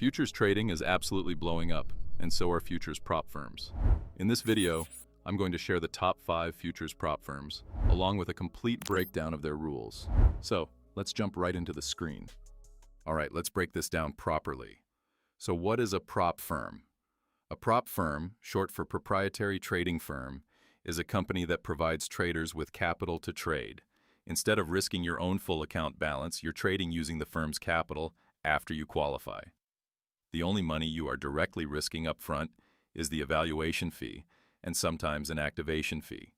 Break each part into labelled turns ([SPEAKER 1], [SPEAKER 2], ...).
[SPEAKER 1] Futures trading is absolutely blowing up, and so are futures prop firms. In this video, I'm going to share the top 5 futures prop firms, along with a complete breakdown of their rules. So, let's jump right into the screen. Alright, let's break this down properly. So what is a prop firm? A prop firm, short for proprietary trading firm, is a company that provides traders with capital to trade. Instead of risking your own full account balance, you're trading using the firm's capital after you qualify. The only money you are directly risking up front is the evaluation fee and sometimes an activation fee.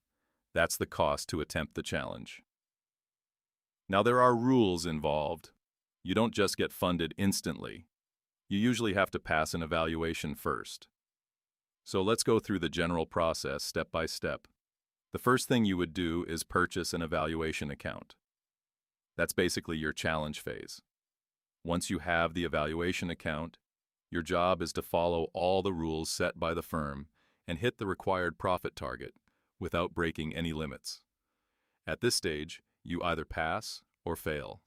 [SPEAKER 1] That's the cost to attempt the challenge. Now there are rules involved. You don't just get funded instantly. You usually have to pass an evaluation first. So let's go through the general process step by step. The first thing you would do is purchase an evaluation account. That's basically your challenge phase. Once you have the evaluation account, your job is to follow all the rules set by the firm and hit the required profit target without breaking any limits. At this stage, you either pass or fail.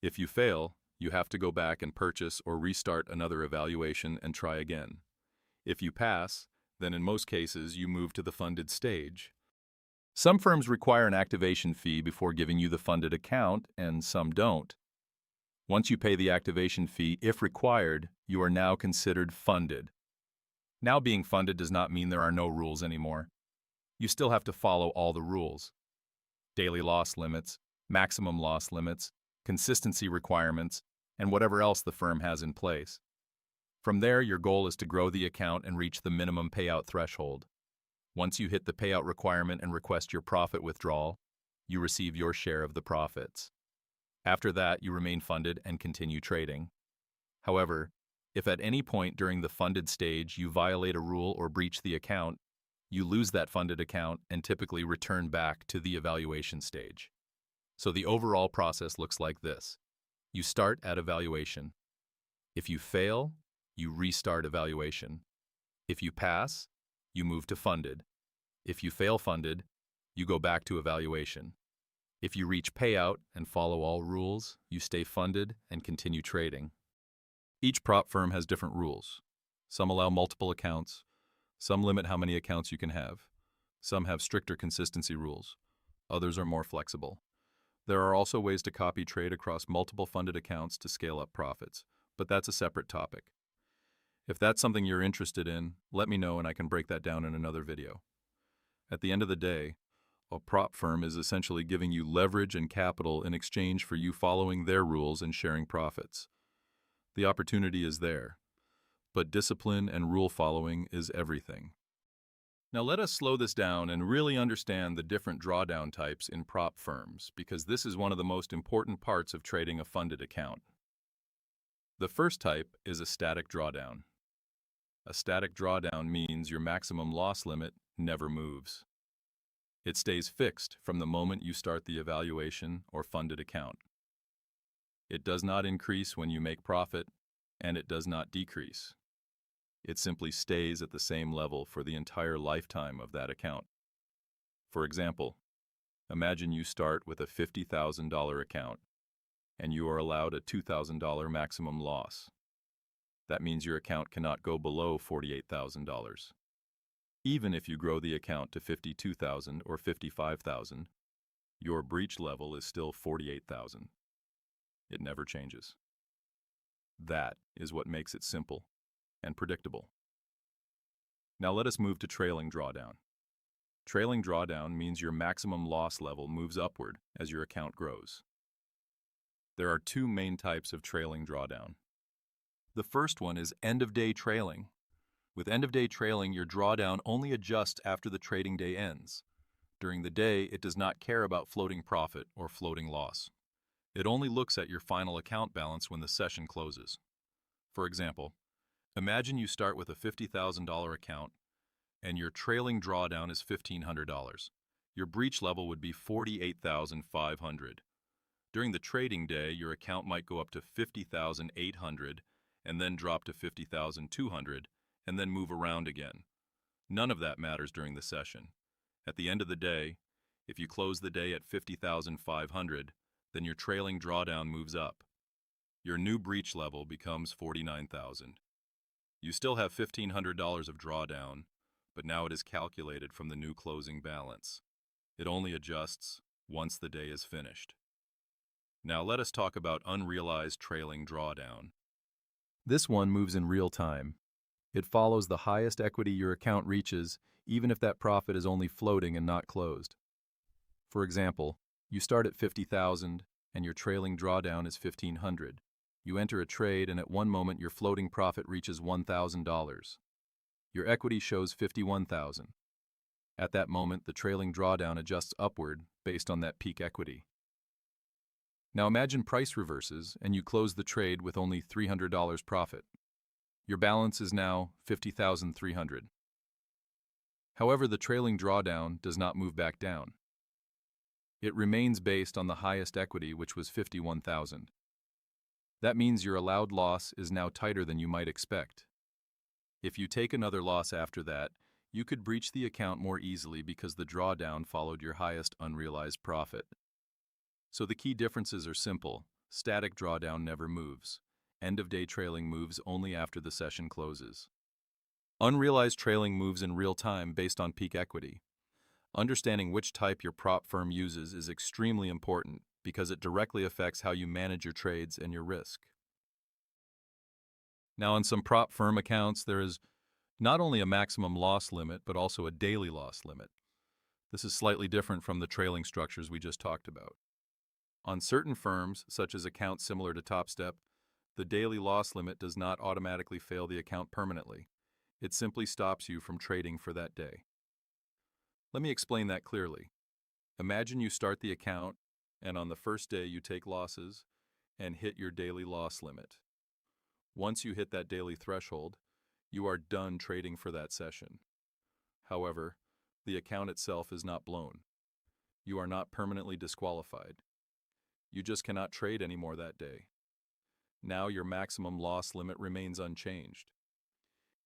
[SPEAKER 1] If you fail, you have to go back and purchase or restart another evaluation and try again. If you pass, then in most cases you move to the funded stage. Some firms require an activation fee before giving you the funded account, and some don't. Once you pay the activation fee, if required, you are now considered funded. Now being funded does not mean there are no rules anymore. You still have to follow all the rules. Daily loss limits, maximum loss limits, consistency requirements, and whatever else the firm has in place. From there, your goal is to grow the account and reach the minimum payout threshold. Once you hit the payout requirement and request your profit withdrawal, you receive your share of the profits. After that, you remain funded and continue trading. However, if at any point during the funded stage you violate a rule or breach the account, you lose that funded account and typically return back to the evaluation stage. So the overall process looks like this. You start at evaluation. If you fail, you restart evaluation. If you pass, you move to funded. If you fail funded, you go back to evaluation. If you reach payout and follow all rules, you stay funded and continue trading. Each prop firm has different rules. Some allow multiple accounts. Some limit how many accounts you can have. Some have stricter consistency rules. Others are more flexible. There are also ways to copy trade across multiple funded accounts to scale up profits, but that's a separate topic. If that's something you're interested in, let me know and I can break that down in another video. At the end of the day, a prop firm is essentially giving you leverage and capital in exchange for you following their rules and sharing profits. The opportunity is there, but discipline and rule following is everything. Now let us slow this down and really understand the different drawdown types in prop firms, because this is one of the most important parts of trading a funded account. The first type is a static drawdown. A static drawdown means your maximum loss limit never moves. It stays fixed from the moment you start the evaluation or funded account. It does not increase when you make profit, and it does not decrease. It simply stays at the same level for the entire lifetime of that account. For example, imagine you start with a $50,000 account, and you are allowed a $2,000 maximum loss. That means your account cannot go below $48,000. Even if you grow the account to $52,000 or $55,000, your breach level is still $48,000. It never changes. That is what makes it simple and predictable. Now let us move to trailing drawdown. Trailing drawdown means your maximum loss level moves upward as your account grows. There are 2 main types of trailing drawdown. The first one is end-of-day trailing. With end-of-day trailing, your drawdown only adjusts after the trading day ends. During the day, it does not care about floating profit or floating loss. It only looks at your final account balance when the session closes. For example, imagine you start with a $50,000 account and your trailing drawdown is $1,500. Your breach level would be $48,500. During the trading day, your account might go up to $50,800 and then drop to $50,200 and then move around again. None of that matters during the session. At the end of the day, if you close the day at $50,500, then your trailing drawdown moves up. Your new breach level becomes 49,000. You still have $1,500 of drawdown, but now it is calculated from the new closing balance. It only adjusts once the day is finished. Now let us talk about unrealized trailing drawdown. This one moves in real time. It follows the highest equity your account reaches, even if that profit is only floating and not closed. For example, you start at 50,000 and your trailing drawdown is 1,500. You enter a trade and at one moment your floating profit reaches $1,000. Your equity shows 51,000. At that moment, the trailing drawdown adjusts upward based on that peak equity. Now imagine price reverses and you close the trade with only $300 profit. Your balance is now 50,300. However, the trailing drawdown does not move back down. It remains based on the highest equity, which was 51,000. That means your allowed loss is now tighter than you might expect. If you take another loss after that, you could breach the account more easily because the drawdown followed your highest unrealized profit. So the key differences are simple. Static drawdown never moves. End-of-day trailing moves only after the session closes. Unrealized trailing moves in real time based on peak equity. Understanding which type your prop firm uses is extremely important because it directly affects how you manage your trades and your risk. Now, on some prop firm accounts, there is not only a maximum loss limit, but also a daily loss limit. This is slightly different from the trailing structures we just talked about. On certain firms, such as accounts similar to TopStep, the daily loss limit does not automatically fail the account permanently. It simply stops you from trading for that day. Let me explain that clearly. Imagine you start the account, and on the first day you take losses and hit your daily loss limit. Once you hit that daily threshold, you are done trading for that session. However, the account itself is not blown. You are not permanently disqualified. You just cannot trade anymore that day. Now your maximum loss limit remains unchanged.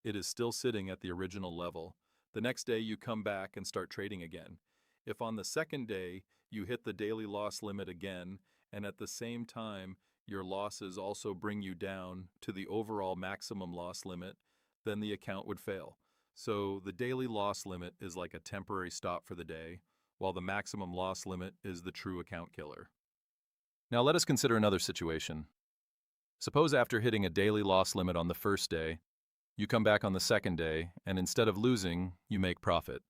[SPEAKER 1] It is still sitting at the original level. The next day you come back and start trading again. If on the second day you hit the daily loss limit again, and at the same time your losses also bring you down to the overall maximum loss limit, then the account would fail. So the daily loss limit is like a temporary stop for the day, while the maximum loss limit is the true account killer. Now let us consider another situation. Suppose after hitting a daily loss limit on the first day, you come back on the second day, and instead of losing, you make profit.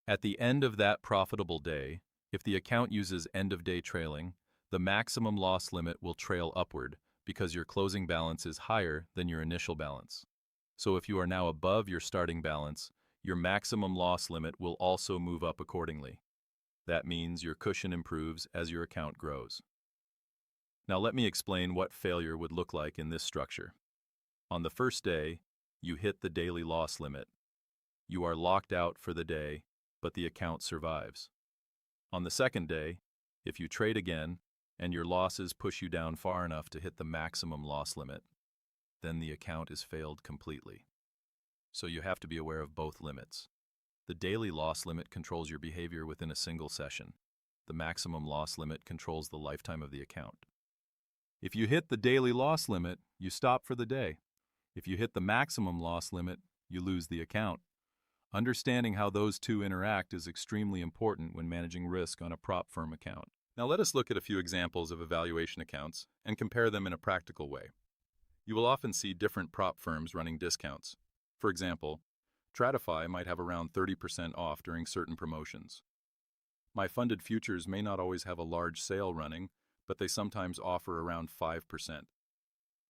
[SPEAKER 1] At the end of that profitable day, if the account uses end-of-day trailing, the maximum loss limit will trail upward because your closing balance is higher than your initial balance. So if you are now above your starting balance, your maximum loss limit will also move up accordingly. That means your cushion improves as your account grows. Now let me explain what failure would look like in this structure. On the first day, you hit the daily loss limit. You are locked out for the day, but the account survives. On the second day, if you trade again and your losses push you down far enough to hit the maximum loss limit, then the account is failed completely. So you have to be aware of both limits. The daily loss limit controls your behavior within a single session. The maximum loss limit controls the lifetime of the account. If you hit the daily loss limit, you stop for the day. If you hit the maximum loss limit, you lose the account. Understanding how those two interact is extremely important when managing risk on a prop firm account. Now let us look at a few examples of evaluation accounts and compare them in a practical way. You will often see different prop firms running discounts. For example, Tratify might have around 30% off during certain promotions. My funded futures may not always have a large sale running, but they sometimes offer around 5%.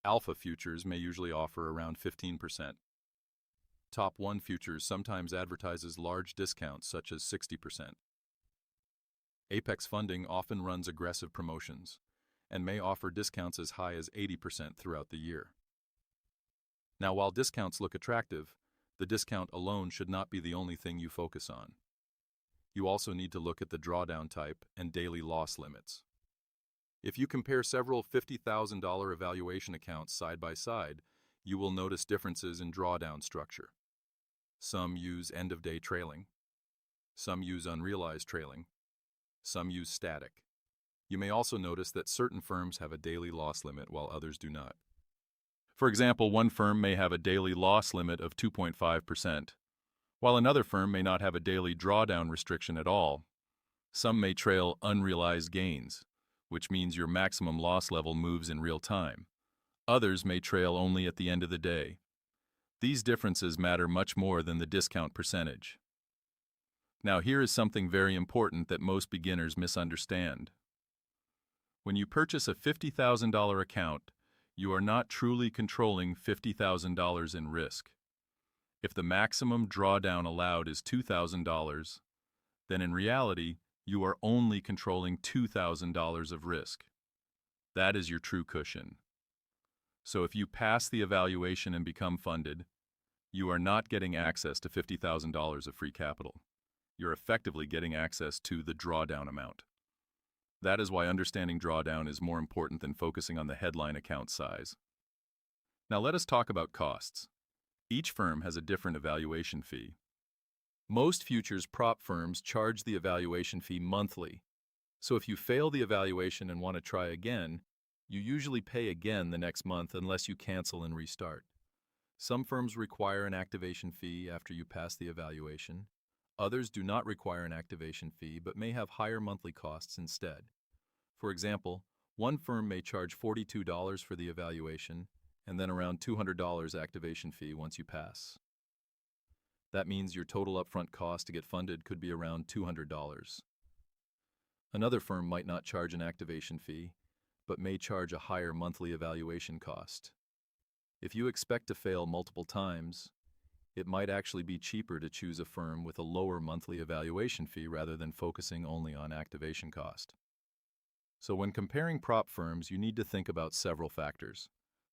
[SPEAKER 1] Alpha futures may usually offer around 15%. Top 1 futures sometimes advertises large discounts such as 60%. Apex Funding often runs aggressive promotions and may offer discounts as high as 80% throughout the year. Now, while discounts look attractive, the discount alone should not be the only thing you focus on. You also need to look at the drawdown type and daily loss limits. If you compare several $50,000 evaluation accounts side by side, you will notice differences in drawdown structure. Some use end-of-day trailing. Some use unrealized trailing. Some use static. You may also notice that certain firms have a daily loss limit while others do not. For example, one firm may have a daily loss limit of 2.5%, while another firm may not have a daily drawdown restriction at all. Some may trail unrealized gains, which means your maximum loss level moves in real time. Others may trail only at the end of the day. These differences matter much more than the discount percentage. Now, here is something very important that most beginners misunderstand. When you purchase a $50,000 account, you are not truly controlling $50,000 in risk. If the maximum drawdown allowed is $2,000, then in reality, you are only controlling $2,000 of risk. That is your true cushion. So if you pass the evaluation and become funded, you are not getting access to $50,000 of free capital. You're effectively getting access to the drawdown amount. That is why understanding drawdown is more important than focusing on the headline account size. Now let us talk about costs. Each firm has a different evaluation fee. Most futures prop firms charge the evaluation fee monthly. So if you fail the evaluation and want to try again, you usually pay again the next month unless you cancel and restart. Some firms require an activation fee after you pass the evaluation. Others do not require an activation fee but may have higher monthly costs instead. For example, one firm may charge $42 for the evaluation and then around $200 activation fee once you pass. That means your total upfront cost to get funded could be around $200. Another firm might not charge an activation fee, but may charge a higher monthly evaluation cost. If you expect to fail multiple times, it might actually be cheaper to choose a firm with a lower monthly evaluation fee rather than focusing only on activation cost. So when comparing prop firms, you need to think about several factors.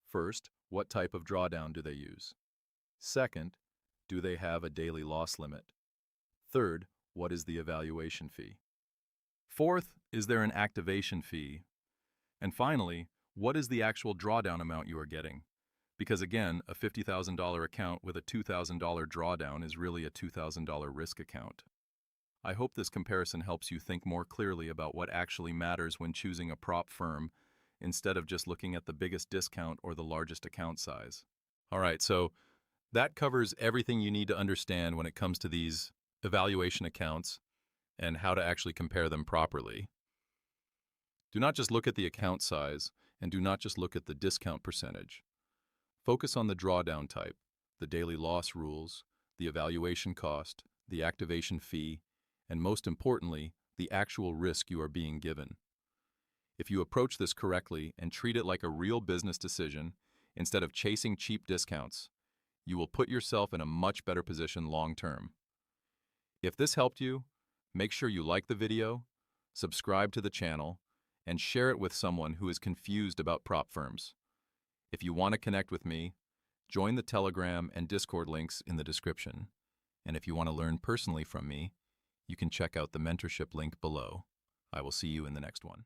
[SPEAKER 1] First, what type of drawdown do they use? Second, do they have a daily loss limit? Third, what is the evaluation fee? Fourth, is there an activation fee? And finally, what is the actual drawdown amount you are getting? Because again, a $50,000 account with a $2,000 drawdown is really a $2,000 risk account. I hope this comparison helps you think more clearly about what actually matters when choosing a prop firm instead of just looking at the biggest discount or the largest account size. All right, so that covers everything you need to understand when it comes to these evaluation accounts and how to actually compare them properly. Do not just look at the account size, and do not just look at the discount percentage. Focus on the drawdown type, the daily loss rules, the evaluation cost, the activation fee, and most importantly, the actual risk you are being given. If you approach this correctly and treat it like a real business decision, instead of chasing cheap discounts, you will put yourself in a much better position long term. If this helped you, make sure you like the video, subscribe to the channel, and share it with someone who is confused about prop firms. If you want to connect with me, join the Telegram and Discord links in the description. And if you want to learn personally from me, you can check out the mentorship link below. I will see you in the next one.